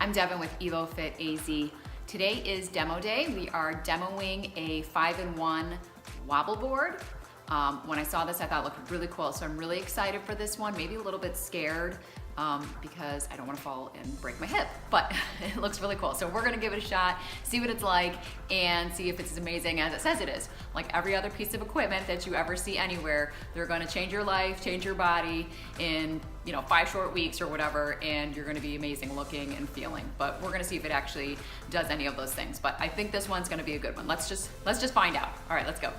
I'm Devin with EvoFit AZ. Today is demo day. We are demoing a 5-in-1 wobble board. When I saw this, I thought it looked really cool, so I'm really excited for this one, maybe a little bit scared because I don't want to fall and break my hip, but it looks really cool. So we're gonna give it a shot, see what it's like, and see if it's as amazing as it says it is. Like every other piece of equipment that you ever see anywhere, they're gonna change your life, change your body in 5 short weeks or whatever, and you're gonna be amazing looking and feeling. But we're gonna see if it actually does any of those things. But I think this one's gonna be a good one. Let's just find out. All right, let's go.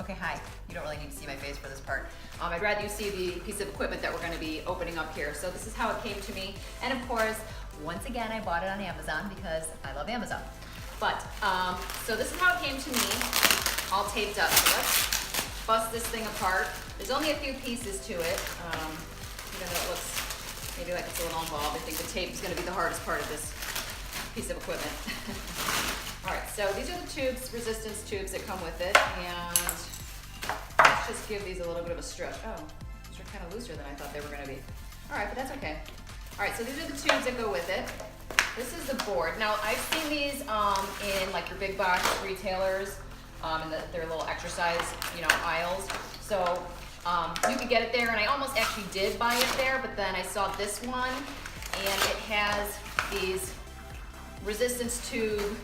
Okay, hi. You don't really need to see my face for this part. I'd rather you see the piece of equipment that we're gonna be opening up here. So this is how it came to me. And of course, once again, I bought it on Amazon because I love Amazon. But, so this is how it came to me, all taped up. So let's bust this thing apart. There's only a few pieces to it, even though it looks maybe like it's a little involved. I think the tape is gonna be the hardest part of this piece of equipment. All right, so these are the tubes, resistance tubes that come with it, and let's just give these a little bit of a stretch. Oh, these are kind of looser than I thought they were gonna be. All right, but that's okay. All right, so these are the tubes that go with it. This is the board. Now, I've seen these in like your big box retailers, in their little exercise, aisles. So you could get it there, and I almost actually did buy it there, but then I saw this one, and it has these resistance tube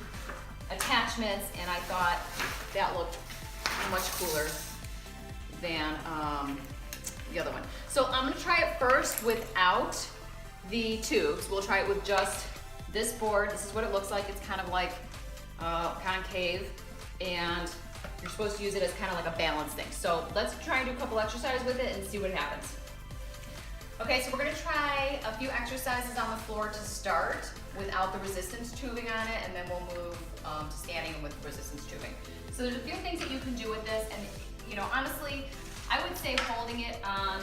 attachments, and I thought that looked much cooler than the other one. So I'm gonna try it first without the tubes. We'll try it with just this board. This is what it looks like. It's kind of like concave, and you're supposed to use it as kind of like a balance thing. So let's try and do a couple exercises with it and see what happens. Okay, so we're gonna try a few exercises on the floor to start without the resistance tubing on it, and then we'll move to standing with resistance tubing. So there's a few things that you can do with this, and honestly, I would say holding it on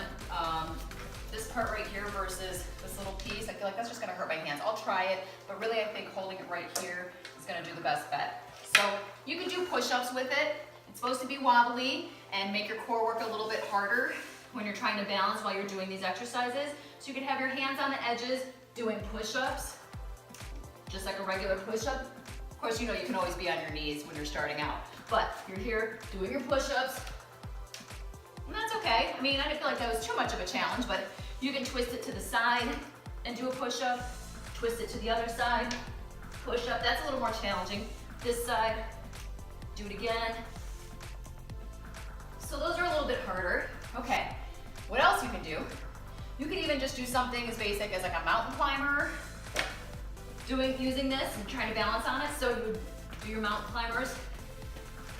this part right here versus this little piece, I feel like that's just gonna hurt my hands. I'll try it, but really I think holding it right here is gonna do the best bet. So you can do push-ups with it. It's supposed to be wobbly and make your core work a little bit harder when you're trying to balance while you're doing these exercises. So you can have your hands on the edges doing push-ups, just like a regular push-up. Of course, you can always be on your knees when you're starting out, but you're here doing your push-ups, and that's okay. I mean, I didn't feel like that was too much of a challenge, but you can twist it to the side and do a push-up, twist it to the other side, push-up. That's a little more challenging. This side, do it again. So those are a little bit harder. Okay, what else you can do? You can even just do something as basic as like a mountain climber, using this and trying to balance on it. So you would do your mountain climbers.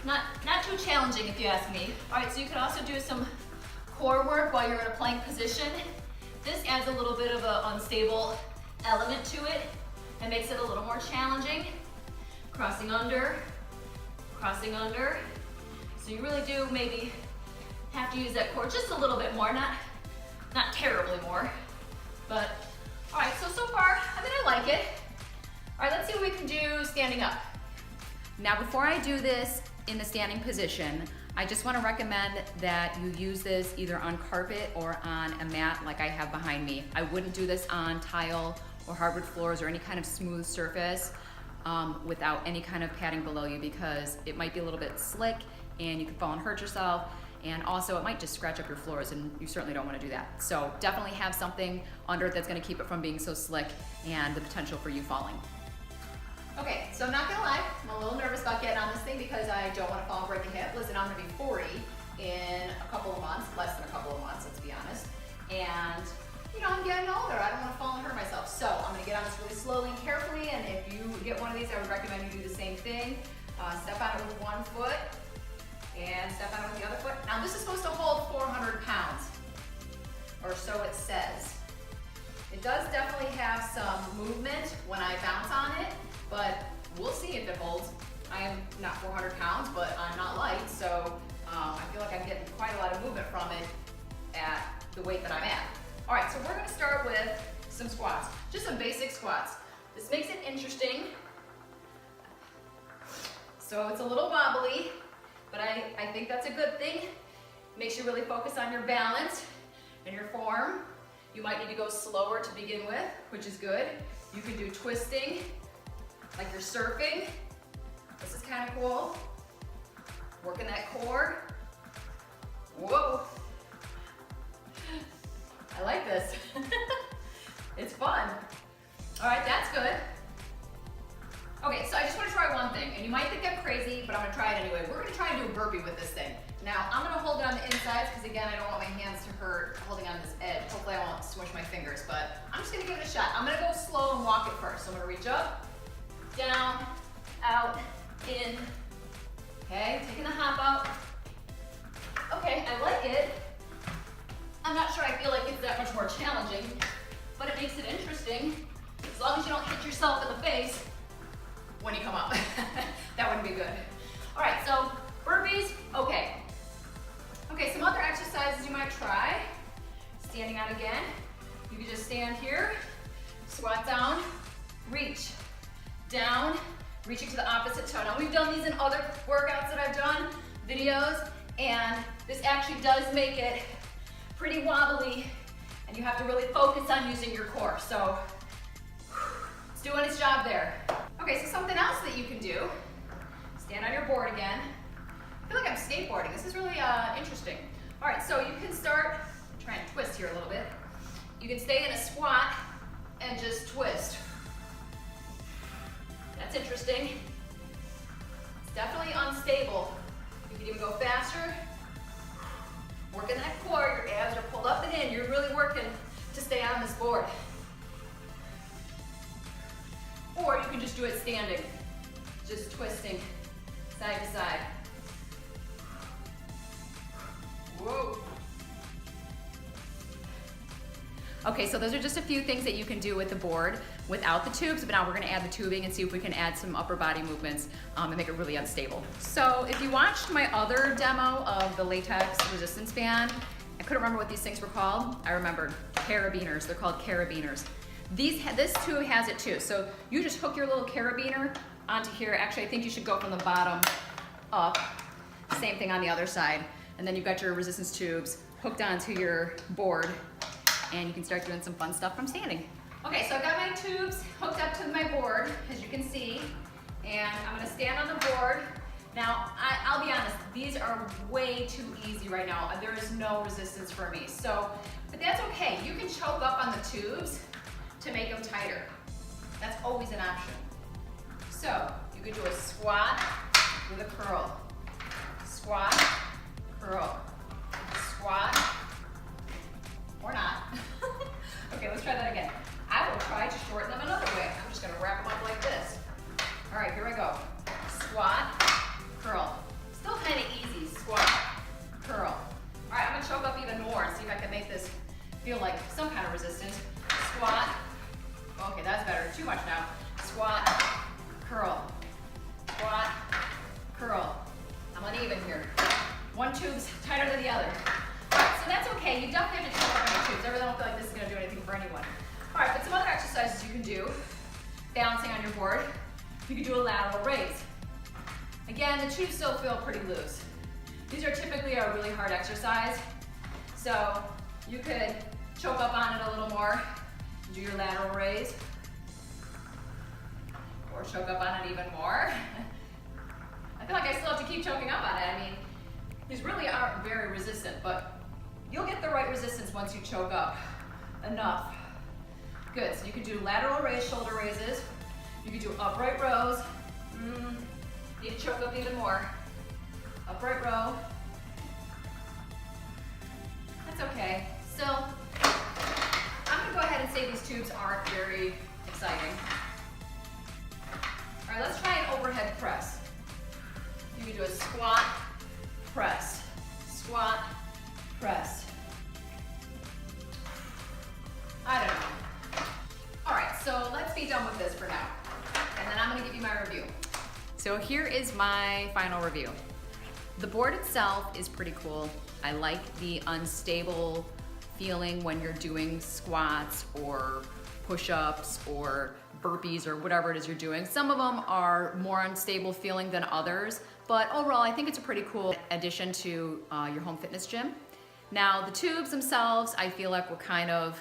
Not too challenging if you ask me. All right, so you could also do some core work while you're in a plank position. This adds a little bit of an unstable element to it and makes it a little more challenging. Crossing under, crossing under. So you really do maybe have to use that core just a little bit more, not terribly more, but all right, so far, I mean, I like it. All right, let's see what we can do standing up. Now, before I do this in the standing position, I just want to recommend that you use this either on carpet or on a mat like I have behind me. I wouldn't do this on tile or hardwood floors or any kind of smooth surface without any kind of padding below you, because it might be a little bit slick and you can fall and hurt yourself. And also it might just scratch up your floors, and you certainly don't want to do that. So definitely have something under it that's going to keep it from being so slick and the potential for you falling. Okay, so I'm not gonna lie, I'm a little nervous about getting on this thing because I don't want to fall and break a hip. Listen, I'm gonna be 40 in a couple of months, less than a couple of months, let's be honest. And I'm getting older, I don't want to fall and hurt myself. So I'm gonna get on this really slowly and carefully, and if you get one of these, I would recommend you do the same thing. Step on it with one foot, and step on it with the other foot. Now this is supposed to hold 400 pounds, or so it says. It does definitely have some movement when I bounce on it, but we'll see if it holds. I am not 400 pounds, but I'm not light, so I feel like I'm getting quite a lot of movement from it at the weight that I'm at. All right, so we're gonna start with some squats, just some basic squats. This makes it interesting. So it's a little wobbly, but I think that's a good thing. Makes you really focus on your balance and your form. You might need to go slower to begin with, which is good. You can do twisting, like you're surfing. This is kind of cool. Working that core. Whoa. I like this. It's fun. All right, that's good. Okay, so I just want to try one thing, and you might think I'm crazy, but I'm gonna try it anyway. We're gonna try and do a burpee with this thing. Now, I'm gonna hold it on the insides, because again, I don't want my hands to hurt holding on this edge. Hopefully I won't smush my fingers, but I'm just gonna give it a shot. I'm gonna go slow and walk it first. So I'm gonna reach up, down, out, in. Okay, taking the hop out. Okay, I like it. I'm not sure I feel like it's that much more challenging, but it makes it interesting. As long as you don't hit yourself in the face when you come up. That wouldn't be good. All right, so burpees, okay. Okay, some other exercises you might try. Standing out again. You can just stand here, squat down, reach, down, reaching to the opposite toe. Now we've done these in other workouts that I've done, videos, and this actually does make it pretty wobbly, and you have to really focus on using your core. So it's doing its job there. Okay, so something else that you can do, stand on your board again. I feel like I'm skateboarding. This is really interesting. All right, so you can start, try and twist here a little bit. You can stay in a squat and just twist. That's interesting. It's definitely unstable. You can even go faster. Working that core, your abs are pulled up and in. You're really working to stay on this board. Or you can just do it standing, just twisting side to side. Whoa. Okay, so those are just a few things that you can do with the board without the tubes, but now we're gonna add the tubing and see if we can add some upper body movements and make it really unstable. So if you watched my other demo of the latex resistance band, I couldn't remember what these things were called. I remembered, carabiners, they're called carabiners. This tube has it too. So you just hook your little carabiner onto here. Actually, I think you should go from the bottom up. Same thing on the other side. And then you've got your resistance tubes hooked onto your board, and you can start doing some fun stuff from standing. Okay, so I've got my tubes hooked up to my board, as you can see, and I'm gonna stand on the board. Now, I'll be honest, these are way too easy right now. There is no resistance for me. So, but that's okay. You can choke up on the tubes to make them tighter. That's always an option. So, you could do a squat with a curl. Squat, curl, squat, or not. Okay, let's try that again. I will try to shorten them another way. I'm just gonna wrap them up like this. All right, here I go. Squat, curl. Still kind of easy, squat, curl. All right, I'm gonna choke up even more and see if I can make this feel like some kind of resistance. Squat, okay, that's better, too much now. Squat, curl, squat, curl. I'm uneven here. One tube's tighter than the other. All right, so that's okay. You definitely have to choke up on your tubes. I really don't feel like this is gonna do anything for anyone. All right, but some other exercises you can do, balancing on your board. You can do a lateral raise. Again, the tubes still feel pretty loose. These are typically a really hard exercise, so you could choke up on it a little more, do your lateral raise, or choke up on it even more. I feel like I still have to keep choking up on it. I mean, these really aren't very resistant, but you'll get the right resistance once you choke up enough. Good, so you can do lateral raise, shoulder raises. You can do upright rows. Need to choke up even more. Upright row. That's okay. Still, I'm gonna go ahead and say these tubes aren't very exciting. All right, let's try an overhead press. You can do a squat, press, squat, press. I don't know. All right, so let's be done with this for now. And then I'm gonna give you my review. So here is my final review. The board itself is pretty cool. I like the unstable feeling when you're doing squats or push-ups or burpees or whatever it is you're doing. Some of them are more unstable feeling than others, but overall I think it's a pretty cool addition to your home fitness gym. Now the tubes themselves I feel like were kind of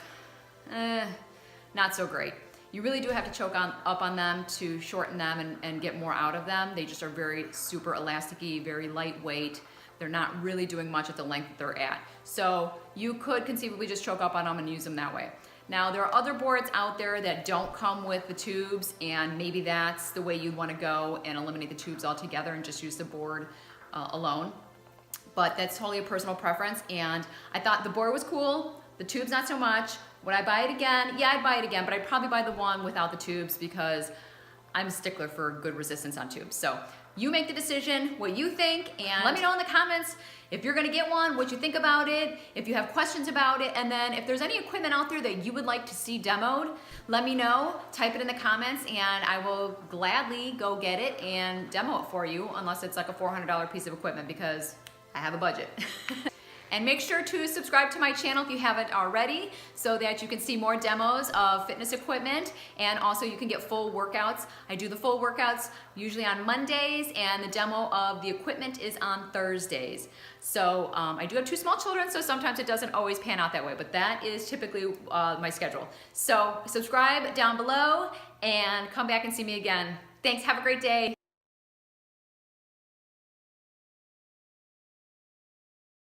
not so great. You really do have to choke up on them to shorten them and get more out of them. They just are very super elasticy, very lightweight. They're not really doing much at the length that they're at. So you could conceivably just choke up on them and use them that way. Now there are other boards out there that don't come with the tubes, and maybe that's the way you'd want to go and eliminate the tubes altogether and just use the board alone. But that's totally a personal preference, and I thought the board was cool, the tubes not so much. Would I buy it again? Yeah, I'd buy it again, but I'd probably buy the one without the tubes because I'm a stickler for good resistance on tubes. So you make the decision, what you think, and let me know in the comments if you're gonna get one, what you think about it, if you have questions about it, and then if there's any equipment out there that you would like to see demoed, let me know, type it in the comments, and I will gladly go get it and demo it for you, unless it's like a $400 piece of equipment because I have a budget. And make sure to subscribe to my channel if you haven't already so that you can see more demos of fitness equipment, and also you can get full workouts. I do the full workouts usually on Mondays, and the demo of the equipment is on Thursdays. So I do have 2 small children, so sometimes it doesn't always pan out that way, but that is typically my schedule. So subscribe down below and come back and see me again. Thanks, have a great day.